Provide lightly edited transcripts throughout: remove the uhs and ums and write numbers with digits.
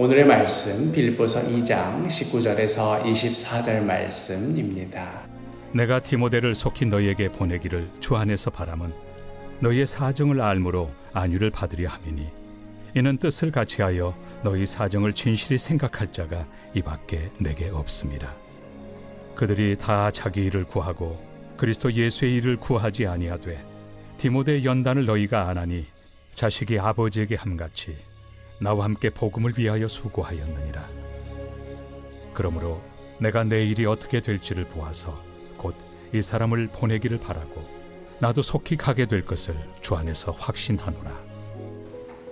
오늘의 말씀 빌립보서 2장 19절에서 24절 말씀입니다. 내가 디모데를 속히 너희에게 보내기를 주 안에서 바람은 너희의 사정을 알므로 안위를 받으려 함이니 이는 뜻을 같이하여 너희 사정을 진실히 생각할 자가 이밖에 내게 없습니다. 그들이 다 자기 일을 구하고 그리스도 예수의 일을 구하지 아니하되 디모데의 연단을 너희가 안하니 자식이 아버지에게 함같이 나와 함께 복음을 위하여 수고하였느니라. 그러므로 내가 내 일이 어떻게 될지를 보아서 곧 이 사람을 보내기를 바라고 나도 속히 가게 될 것을 주 안에서 확신하노라.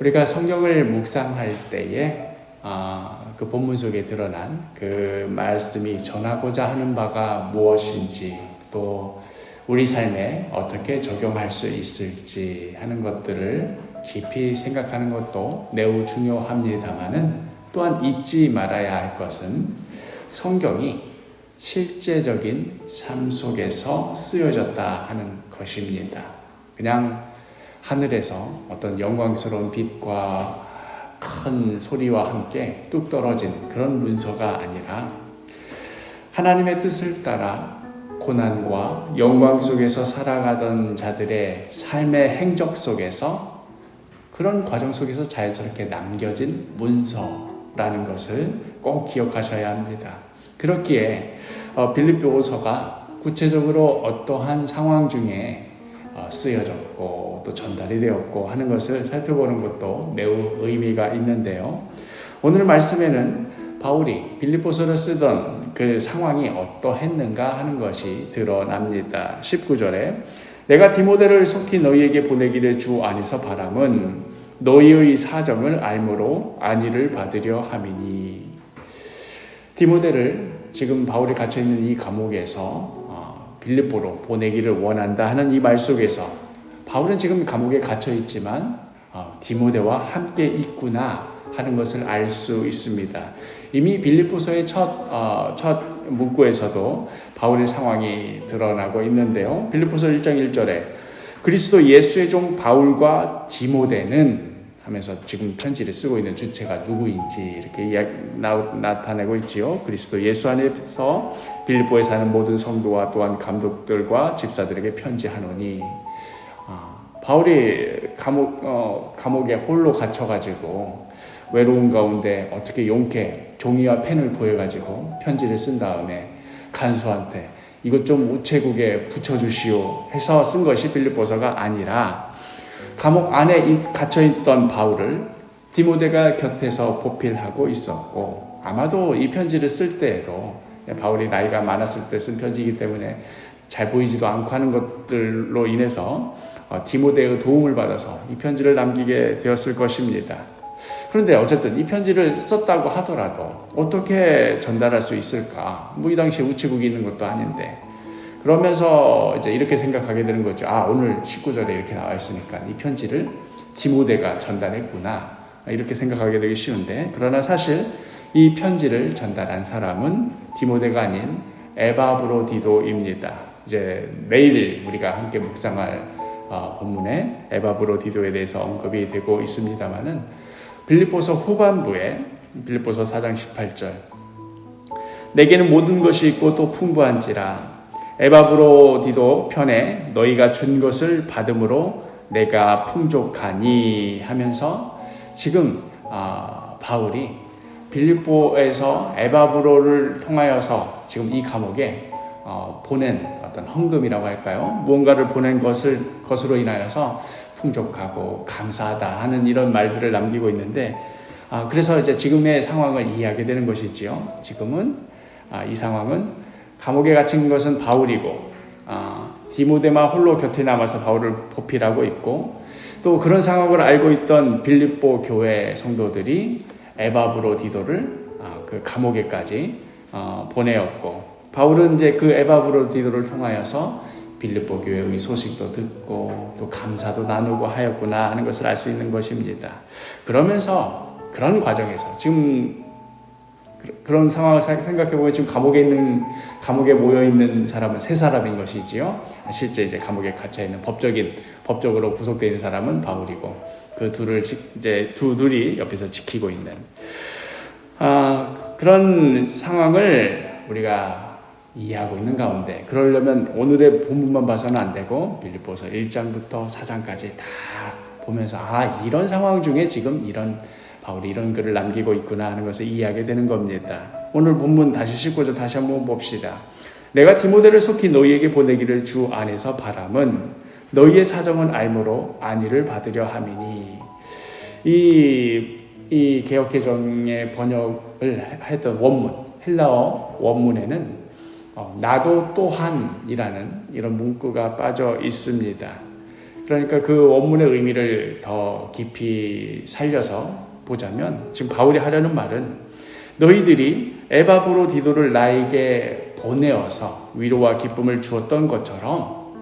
우리가 성경을 묵상할 때에 그 본문 속에 드러난 그 말씀이 전하고자 하는 바가 무엇인지, 또 우리 삶에 어떻게 적용할 수 있을지 하는 것들을 깊이 생각하는 것도 매우 중요합니다마는, 또한 잊지 말아야 할 것은 성경이 실제적인 삶 속에서 쓰여졌다 하는 것입니다. 그냥 하늘에서 어떤 영광스러운 빛과 큰 소리와 함께 뚝 떨어진 그런 문서가 아니라 하나님의 뜻을 따라 고난과 영광 속에서 살아가던 자들의 삶의 행적 속에서, 그런 과정 속에서 자연스럽게 남겨진 문서라는 것을 꼭 기억하셔야 합니다. 그렇기에 빌립보서가 구체적으로 어떠한 상황 중에 쓰여졌고 또 전달이 되었고 하는 것을 살펴보는 것도 매우 의미가 있는데요. 오늘 말씀에는 바울이 빌립보서를 쓰던 그 상황이 어떠했는가 하는 것이 드러납니다. 19절에 내가 디모데를 속히 너희에게 보내기를 주 안에서 바람은 너희의 사정을 알므로 안위를 받으려 함이니. 디모데를 지금 바울이 갇혀있는 이 감옥에서 빌립보로 보내기를 원한다 하는 이 말 속에서 바울은 지금 감옥에 갇혀있지만 디모데와 함께 있구나 하는 것을 알 수 있습니다. 이미 빌립보서의 첫 문구에서도 바울의 상황이 드러나고 있는데요. 빌립보서 1장 1절에 그리스도 예수의 종 바울과 디모데는 하면서 지금 편지를 쓰고 있는 주체가 누구인지 이렇게 나타내고 있지요. 그리스도 예수 안에서 빌립보에 사는 모든 성도와 또한 감독들과 집사들에게 편지하노니. 바울이 감옥에 홀로 갇혀가지고 외로운 가운데 어떻게 용케 종이와 펜을 구해가지고 편지를 쓴 다음에 간수한테 이것 좀 우체국에 붙여주시오 해서 쓴 것이 빌립보서가 아니라, 감옥 안에 갇혀있던 바울을 디모데가 곁에서 보필하고 있었고, 아마도 이 편지를 쓸 때에도 바울이 나이가 많았을 때 쓴 편지이기 때문에 잘 보이지도 않고 하는 것들로 인해서 디모데의 도움을 받아서 이 편지를 남기게 되었을 것입니다. 그런데 어쨌든 이 편지를 썼다고 하더라도 어떻게 전달할 수 있을까? 이 당시에 우체국이 있는 것도 아닌데. 그러면서 이제 이렇게 생각하게 되는 거죠. 오늘 19절에 이렇게 나와 있으니까 이 편지를 디모데가 전달했구나. 이렇게 생각하게 되기 쉬운데, 그러나 사실 이 편지를 전달한 사람은 디모데가 아닌 에바브로디도입니다. 이제 내일 우리가 함께 묵상할 본문에 에바브로디도에 대해서 언급이 되고 있습니다만은, 빌립보서 후반부에 빌립보서 4장 18절 내게는 모든 것이 있고 또 풍부한지라 에바브로디도 편에 너희가 준 것을 받음으로 내가 풍족하니 하면서, 지금 바울이 빌립보에서 에바브로를 통하여서 지금 이 감옥에 보낸 어떤 헌금이라고 할까요? 무언가를 보낸 것으로 인하여서 풍족하고 감사하다 하는 이런 말들을 남기고 있는데, 그래서 이제 지금의 상황을 이해하게 되는 것이지요. 지금은 이 상황은 감옥에 갇힌 것은 바울이고, 디모데만 홀로 곁에 남아서 바울을 보필하고 있고, 또 그런 상황을 알고 있던 빌립보 교회 성도들이 에바브로디도를 그 감옥에까지 보내었고, 바울은 이제 그 에바브로디도를 통하여서 빌립보 교회의 소식도 듣고 또 감사도 나누고 하였구나 하는 것을 알 수 있는 것입니다. 그러면서 그런 과정에서 지금 그런 상황을 생각해보면 지금 감옥에 모여있는 사람은 세 사람인 것이지요. 실제 이제 감옥에 갇혀있는 법적으로 구속되어 있는 사람은 바울이고, 그 둘이 옆에서 지키고 있는. 그런 상황을 우리가 이해하고 있는 가운데, 그러려면 오늘의 본문만 봐서는 안 되고 빌립보서 1장부터 4장까지 다 보면서 이런 상황 중에 지금 바울이 이런 글을 남기고 있구나 하는 것을 이해하게 되는 겁니다. 오늘 본문 다시 19절 다시 한번 봅시다. 내가 디모데를 속히 너희에게 보내기를 주 안에서 바람은 너희의 사정은 알므로 안위를 받으려 함이니. 이 개역개정의 번역을 했던 원문, 헬라어 원문에는 나도 또한이라는 이런 문구가 빠져 있습니다. 그러니까 그 원문의 의미를 더 깊이 살려서 보자면, 지금 바울이 하려는 말은 너희들이 에바브로디도를 나에게 보내어서 위로와 기쁨을 주었던 것처럼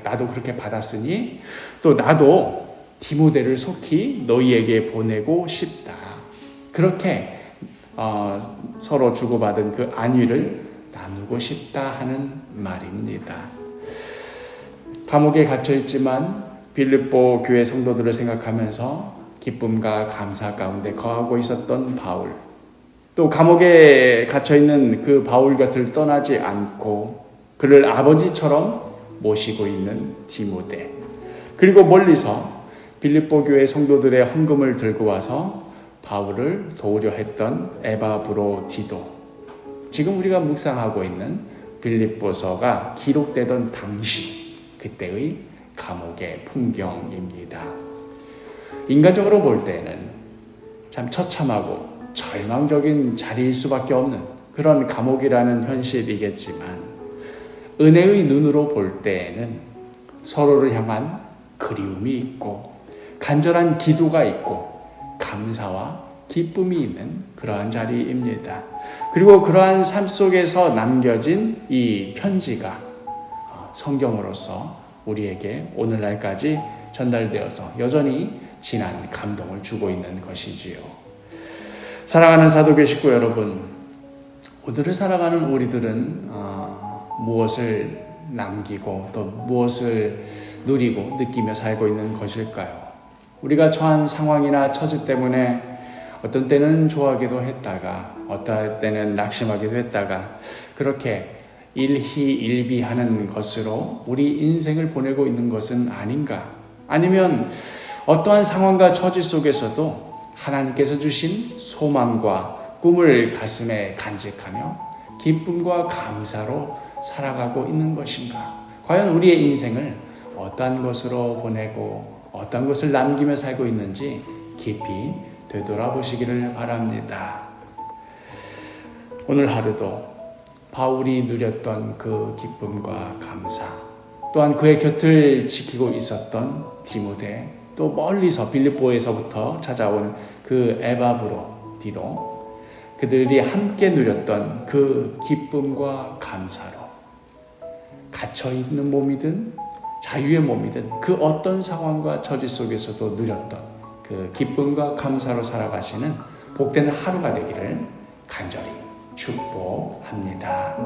나도 그렇게 받았으니 또 나도 디모데를 속히 너희에게 보내고 싶다. 그렇게 서로 주고받은 그 안위를 나누고 싶다 하는 말입니다. 감옥에 갇혀있지만 빌립보 교회 성도들을 생각하면서 기쁨과 감사 가운데 거하고 있었던 바울, 또 감옥에 갇혀있는 그 바울 곁을 떠나지 않고 그를 아버지처럼 모시고 있는 디모데, 그리고 멀리서 빌립보 교회 성도들의 헌금을 들고 와서 바울을 도우려 했던 에바브로디도, 지금 우리가 묵상하고 있는 빌립보서가 기록되던 당시 그때의 감옥의 풍경입니다. 인간적으로 볼 때는 참 처참하고 절망적인 자리일 수밖에 없는 그런 감옥이라는 현실이겠지만, 은혜의 눈으로 볼 때에는 서로를 향한 그리움이 있고 간절한 기도가 있고 감사와 기쁨이 있는 그러한 자리입니다. 그리고 그러한 삶 속에서 남겨진 이 편지가 성경으로서 우리에게 오늘날까지 전달되어서 여전히 진한 감동을 주고 있는 것이지요. 사랑하는 사도교 식구 여러분, 오늘을 살아가는 우리들은 무엇을 남기고 또 무엇을 누리고 느끼며 살고 있는 것일까요? 우리가 처한 상황이나 처지 때문에 어떤 때는 좋아하기도 했다가 어떤 때는 낙심하기도 했다가 그렇게 일희일비하는 것으로 우리 인생을 보내고 있는 것은 아닌가? 아니면 어떠한 상황과 처지 속에서도 하나님께서 주신 소망과 꿈을 가슴에 간직하며 기쁨과 감사로 살아가고 있는 것인가? 과연 우리의 인생을 어떠한 것으로 보내고 어떤 것을 남기며 살고 있는지 깊이 되돌아보시기를 바랍니다. 오늘 하루도 바울이 누렸던 그 기쁨과 감사, 또한 그의 곁을 지키고 있었던 디모데, 또 멀리서 빌립보에서부터 찾아온 그 에바브로디도, 그들이 함께 누렸던 그 기쁨과 감사로 갇혀있는 몸이든 자유의 몸이든 그 어떤 상황과 처지 속에서도 누렸던 그 기쁨과 감사로 살아가시는 복된 하루가 되기를 간절히 축복합니다.